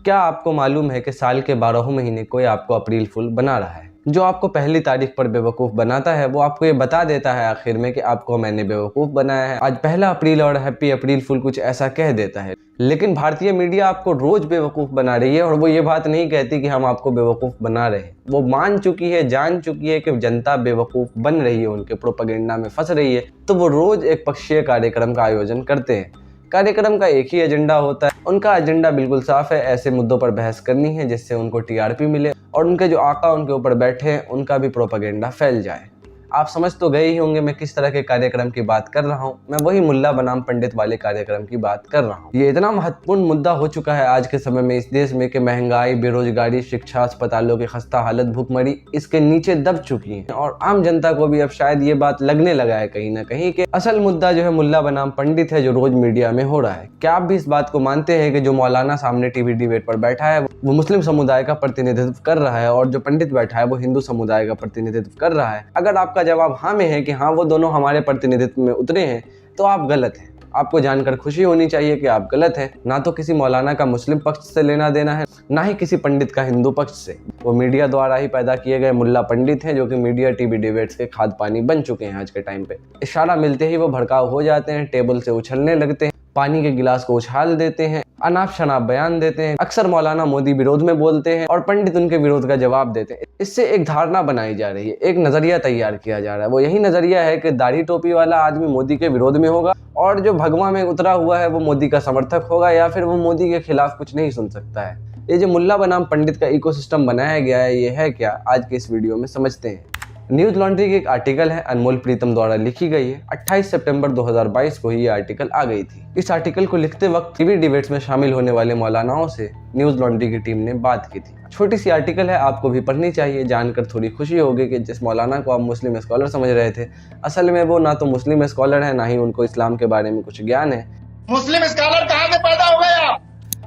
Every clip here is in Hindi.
क्या आपको मालूम है कि साल के 12 महीने कोई आपको अप्रैल फूल बना रहा है? जो आपको पहली तारीख पर बेवकूफ़ बनाता है वो आपको ये बता देता है आखिर में कि आपको मैंने बेवकूफ़ बनाया है। आज पहला अप्रैल और हैप्पी अप्रैल फूल कुछ ऐसा कह देता है, लेकिन भारतीय मीडिया आपको रोज बेवकूफ़ बना रही है और वो ये बात नहीं कहती कि हम आपको बेवकूफ़ बना रहे हैं। वो मान चुकी है, जान चुकी है कि जनता बेवकूफ़ बन रही है, उनके प्रोपेगेंडा में फंस रही है, तो वो रोज एक पक्षीय कार्यक्रम का आयोजन करते हैं। कार्यक्रम का एक ही एजेंडा होता है, उनका एजेंडा बिल्कुल साफ है, ऐसे मुद्दों पर बहस करनी है जिससे उनको टीआरपी मिले और उनके जो आका उनके ऊपर बैठे हैं उनका भी प्रोपेगेंडा फैल जाए। आप समझ तो गए ही होंगे मैं किस तरह के कार्यक्रम की बात कर रहा हूँ। मैं वही मुल्ला बनाम पंडित वाले कार्यक्रम की बात कर रहा हूँ। ये इतना महत्वपूर्ण मुद्दा हो चुका है आज के समय में इस देश में कि महंगाई, बेरोजगारी, शिक्षा, अस्पतालों की खस्ता हालत, भूखमरी इसके नीचे दब चुकी है और आम जनता को भी अब शायद ये बात लगने लगा है कहीं ना कहीं कि असल मुद्दा जो है मुल्ला बनाम पंडित है, जो रोज मीडिया में हो रहा है। क्या आप भी इस बात को मानते हैं कि जो मौलाना सामने टीवी डिबेट पर बैठा है वो मुस्लिम समुदाय का प्रतिनिधित्व कर रहा है और जो पंडित बैठा है वो हिंदू समुदाय का प्रतिनिधित्व कर रहा है? अगर आपका जवाब हाँ में है कि हाँ वो दोनों हमारे प्रतिनिधित्व में उतरे हैं, तो आप गलत हैं। आपको जानकर खुशी होनी चाहिए कि आप गलत हैं। ना तो किसी मौलाना का मुस्लिम पक्ष से लेना देना है, ना ही किसी पंडित का हिंदू पक्ष से। वो मीडिया द्वारा ही पैदा किए गए मुल्ला पंडित हैं जो कि मीडिया टीवी डिबेट्स के खाद पानी बन चुके हैं आज के टाइम पे। इशारा मिलते ही वो भड़काऊ हो जाते हैं, टेबल से उछलने लगते हैं, पानी के गिलास को उछाल देते हैं, अनाप शनाप बयान देते हैं। अक्सर मौलाना मोदी विरोध में बोलते हैं और पंडित उनके विरोध का जवाब देते हैं। इससे एक धारणा बनाई जा रही है, एक नजरिया तैयार किया जा रहा है। वो यही नजरिया है कि दाढ़ी टोपी वाला आदमी मोदी के विरोध में होगा और जो भगवा में उतरा हुआ है वो मोदी का समर्थक होगा, या फिर वो मोदी के खिलाफ कुछ नहीं सुन सकता है। ये जो मुल्ला बनाम पंडित का इकोसिस्टम बनाया गया है, ये है क्या? आज के इस वीडियो में समझते हैं। न्यूज लॉन्ड्री की एक आर्टिकल है, अनमोल प्रीतम द्वारा लिखी गई है। 28 सितंबर 2022 को ही ये आर्टिकल आ गई थी। इस आर्टिकल को लिखते वक्त टीवी डिबेट्स में शामिल होने वाले मौलानाओं से न्यूज लॉन्ड्री की टीम ने बात की थी। छोटी सी आर्टिकल है, आपको भी पढ़नी चाहिए। जानकर थोड़ी खुशी होगी कि जिस मौलाना को आप मुस्लिम स्कॉलर समझ रहे थे, असल में वो ना तो मुस्लिम स्कॉलर है, ना ही उनको इस्लाम के बारे में कुछ ज्ञान है। मुस्लिम स्कॉलर कहाँ से पैदा हो गए आप?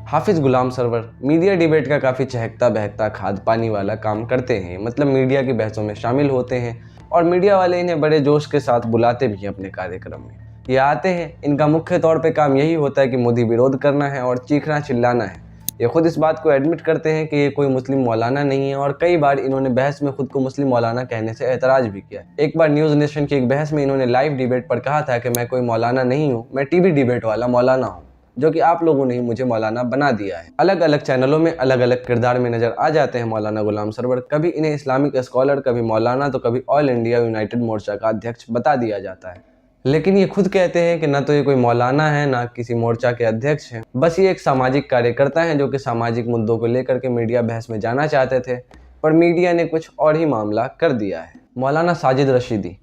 हाफिज गुलाम सरवर मीडिया डिबेट का काफ़ी चहकता बहकता खाद पानी वाला काम करते हैं। मतलब मीडिया की बहसों में शामिल होते हैं और मीडिया वाले इन्हें बड़े जोश के साथ बुलाते भी हैं अपने कार्यक्रम में। ये आते हैं, इनका मुख्य तौर पे काम यही होता है कि मोदी विरोध करना है और चीखना चिल्लाना है। ये खुद इस बात को एडमिट करते हैं कि ये कोई मुस्लिम मौलाना नहीं है और कई बार इन्होंने बहस में खुद को मुस्लिम मौलाना कहने से एतराज भी किया। एक बार न्यूज़ नेशन की एक बहस में इन्होंने लाइव डिबेट पर कहा था कि मैं कोई मौलाना नहीं हूँ, मैं टीवी डिबेट वाला मौलाना हूँ, जो कि आप लोगों ने ही मुझे मौलाना बना दिया है। अलग अलग चैनलों में अलग अलग किरदार में नजर आ जाते हैं मौलाना गुलाम सरवर। कभी इन्हें इस्लामिक स्कॉलर, कभी मौलाना, तो कभी ऑल इंडिया यूनाइटेड मोर्चा का अध्यक्ष बता दिया जाता है। लेकिन ये खुद कहते हैं कि ना तो ये कोई मौलाना है, ना किसी मोर्चा के अध्यक्ष हैं। बस ये एक सामाजिक कार्यकर्ता हैं जो कि सामाजिक मुद्दों को लेकर के मीडिया बहस में जाना चाहते थे, पर मीडिया ने कुछ और ही मामला कर दिया है। मौलाना साजिद रशीदी,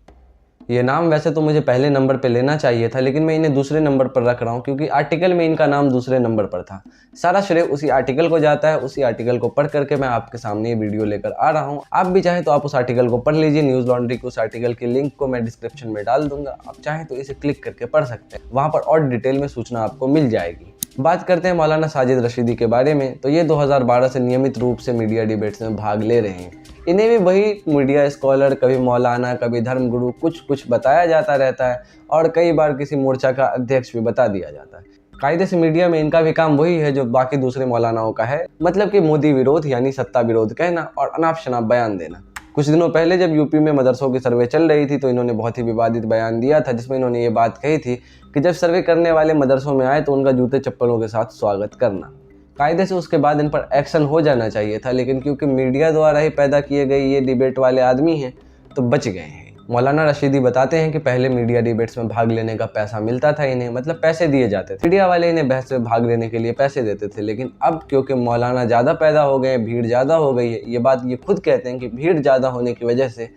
ये नाम वैसे तो मुझे पहले नंबर पे लेना चाहिए था, लेकिन मैं इन्हें दूसरे नंबर पर रख रहा हूँ क्योंकि आर्टिकल में इनका नाम दूसरे नंबर पर था। सारा श्रेय उसी आर्टिकल को जाता है। उसी आर्टिकल को पढ़ करके मैं आपके सामने ये वीडियो लेकर आ रहा हूँ। आप भी चाहे तो आप उस आर्टिकल को पढ़ लीजिए। न्यूज लॉन्ड्री के उस आर्टिकल के लिंक को मैं डिस्क्रिप्शन में डाल दूंगा, आप चाहें तो इसे क्लिक करके पढ़ सकते हैं। वहाँ पर और डिटेल में सूचना आपको मिल जाएगी। बात करते हैं मौलाना साजिद रशीदी के बारे में, तो ये 2012 से नियमित रूप से मीडिया डिबेट्स में भाग ले रहे हैं। इन्हें भी वही मीडिया स्कॉलर, कभी मौलाना, कभी धर्मगुरु, कुछ बताया जाता रहता है और कई बार किसी मोर्चा का अध्यक्ष भी बता दिया जाता है। कायदे से मीडिया में इनका भी काम वही है जो बाकी दूसरे मौलानाओं का है, मतलब कि मोदी विरोध यानी सत्ता विरोध कहना और अनाप शनाप बयान देना। कुछ दिनों पहले जब यूपी में मदरसों की सर्वे चल रही थी तो इन्होंने बहुत ही विवादित बयान दिया था, जिसमें इन्होंने ये बात कही थी कि जब सर्वे करने वाले मदरसों में आए तो उनका जूते चप्पलों के साथ स्वागत करना। कायदे से उसके बाद इन पर एक्शन हो जाना चाहिए था, लेकिन क्योंकि मीडिया द्वारा ही पैदा किए गए ये डिबेट वाले आदमी हैं तो बच गए हैं। मौलाना रशीदी बताते हैं कि पहले मीडिया डिबेट्स में भाग लेने का पैसा मिलता था इन्हें, मतलब पैसे दिए जाते थे। मीडिया वाले इन्हें बहस में भाग लेने के लिए पैसे देते थे, लेकिन अब क्योंकि मौलाना ज़्यादा पैदा हो गए, भीड़ ज़्यादा हो गई है, ये बात ये खुद कहते हैं कि भीड़ ज़्यादा होने की वजह से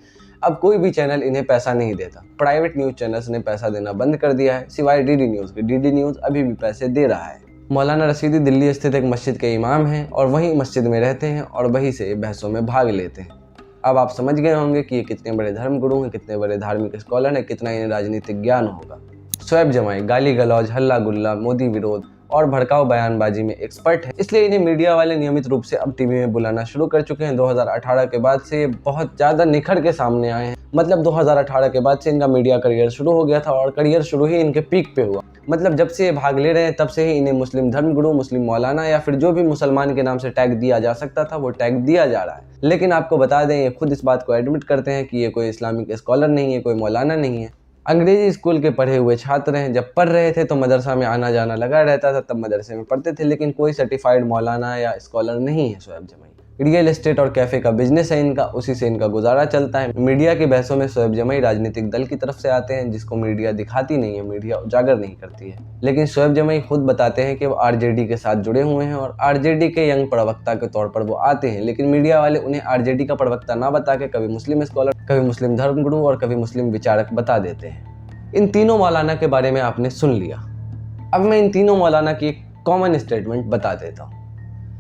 अब कोई भी चैनल इन्हें पैसा नहीं देता। प्राइवेट न्यूज़ चैनल्स ने पैसा देना बंद कर दिया है, सिवाय डीडी न्यूज़ के। डीडी न्यूज़ अभी भी पैसे दे रहा है। मौलाना रशीदी दिल्ली स्थित एक मस्जिद के इमाम हैं और वहीं मस्जिद में रहते हैं और वहीं से बहसों में भाग लेते हैं। अब आप समझ गए होंगे कि ये कितने बड़े धर्मगुरु हैं, कितने बड़े धार्मिक स्कॉलर हैं, कितना इन्हें राजनीतिक ज्ञान होगा। शोएब जमाई गाली गलौज, हल्ला गुल्ला, मोदी विरोध और भड़काऊ बयानबाजी में एक्सपर्ट है, इसलिए इन्हें मीडिया वाले नियमित रूप से अब टीवी में बुलाना शुरू कर चुके हैं। 2018 के बाद से ये बहुत ज़्यादा निखर के सामने आए हैं। मतलब 2018 के बाद से इनका मीडिया करियर शुरू हो गया था और करियर शुरू ही इनके पीक पे हुआ। मतलब जब से ये भाग ले रहे हैं तब से ही इन्हें मुस्लिम धर्मगुरु, मुस्लिम मौलाना या फिर जो भी मुसलमान के नाम से टैग दिया जा सकता था वो टैग दिया जा रहा है। लेकिन आपको बता दें, ये खुद इस बात को एडमिट करते हैं कि ये कोई इस्लामिक स्कॉलर नहीं है, कोई मौलाना नहीं है। अंग्रेजी स्कूल के पढ़े हुए छात्र हैं। जब पढ़ रहे थे तो मदरसा में आना जाना लगा रहता था, तब मदरसे में पढ़ते थे, लेकिन कोई सर्टिफाइड मौलाना या स्कॉलर नहीं है शोएब जमाई। रियल एस्टेट और कैफ़े का बिजनेस है इनका, उसी से इनका गुजारा चलता है। मीडिया की बहसों में शोएब जमाई राजनीतिक दल की तरफ से आते हैं, जिसको मीडिया दिखाती नहीं है, मीडिया उजागर नहीं करती है। लेकिन शोएब जमाई खुद बताते हैं कि वो आरजेडी के साथ जुड़े हुए हैं और आरजेडी के यंग प्रवक्ता के तौर पर वो आते हैं, लेकिन मीडिया वाले उन्हें आरजेडी का प्रवक्ता ना बता के कभी मुस्लिम स्कॉलर, कभी मुस्लिम धर्मगुरु और कभी मुस्लिम विचारक बता देते हैं। इन तीनों मौलाना के बारे में आपने सुन लिया। अब मैं इन तीनों मौलाना की एक कॉमन स्टेटमेंट बता देता हूँ।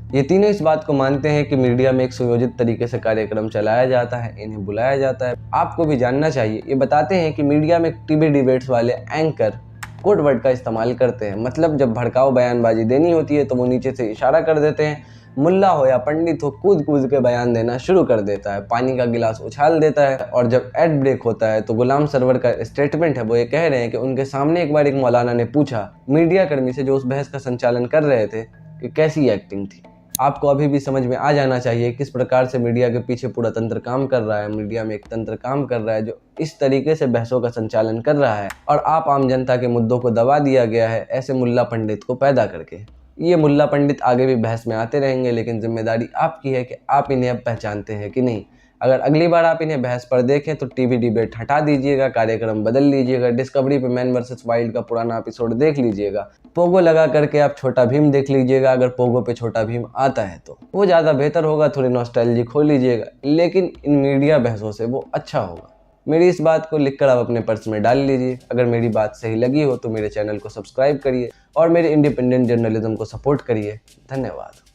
ये तीनों इस बात को मानते हैं कि मीडिया में एक सुयोजित तरीके से कार्यक्रम चलाया जाता है, इन्हें बुलाया जाता है। आपको भी जानना चाहिए, ये बताते हैं कि मीडिया में टीवी डिबेट्स वाले एंकर कोड वर्ड का इस्तेमाल करते हैं। मतलब जब भड़काऊ बयानबाजी देनी होती है तो वो नीचे से इशारा कर देते हैं, मुल्ला हो या पंडित हो कूद कूद के बयान देना शुरू कर देता है, पानी का गिलास उछाल देता है। और जब एड ब्रेक होता है तो गुलाम सरवर का स्टेटमेंट है, वो ये कह रहे हैं कि उनके सामने एक बार एक मौलाना ने पूछा मीडिया कर्मी से जो उस बहस का संचालन कर रहे थे कि कैसी एक्टिंग थी। आपको अभी भी समझ में आ जाना चाहिए किस प्रकार से मीडिया के पीछे पूरा तंत्र काम कर रहा है। मीडिया में एक तंत्र काम कर रहा है जो इस तरीके से बहसों का संचालन कर रहा है और आप आम जनता के मुद्दों को दबा दिया गया है ऐसे मुल्ला पंडित को पैदा करके। ये मुल्ला पंडित आगे भी बहस में आते रहेंगे, लेकिन जिम्मेदारी आपकी है कि आप इन्हें अब पहचानते हैं कि नहीं। अगर अगली बार आप इन्हें बहस पर देखें तो टीवी डिबेट हटा दीजिएगा, कार्यक्रम बदल लीजिएगा, डिस्कवरी पे मैन वर्सेस वाइल्ड का पुराना एपिसोड देख लीजिएगा, पोगो लगा करके आप छोटा भीम देख लीजिएगा। अगर पोगो पे छोटा भीम आता है तो वो ज़्यादा बेहतर होगा, थोड़ी नॉस्टैल्जिक हो लीजिएगा, लेकिन इन मीडिया बहसों से वो अच्छा होगा। मेरी इस बात को लिखकर आप अपने पर्स में डाल लीजिए। अगर मेरी बात सही लगी हो तो मेरे चैनल को सब्सक्राइब करिए और मेरे इंडिपेंडेंट जर्नलिज्म को सपोर्ट करिए। धन्यवाद।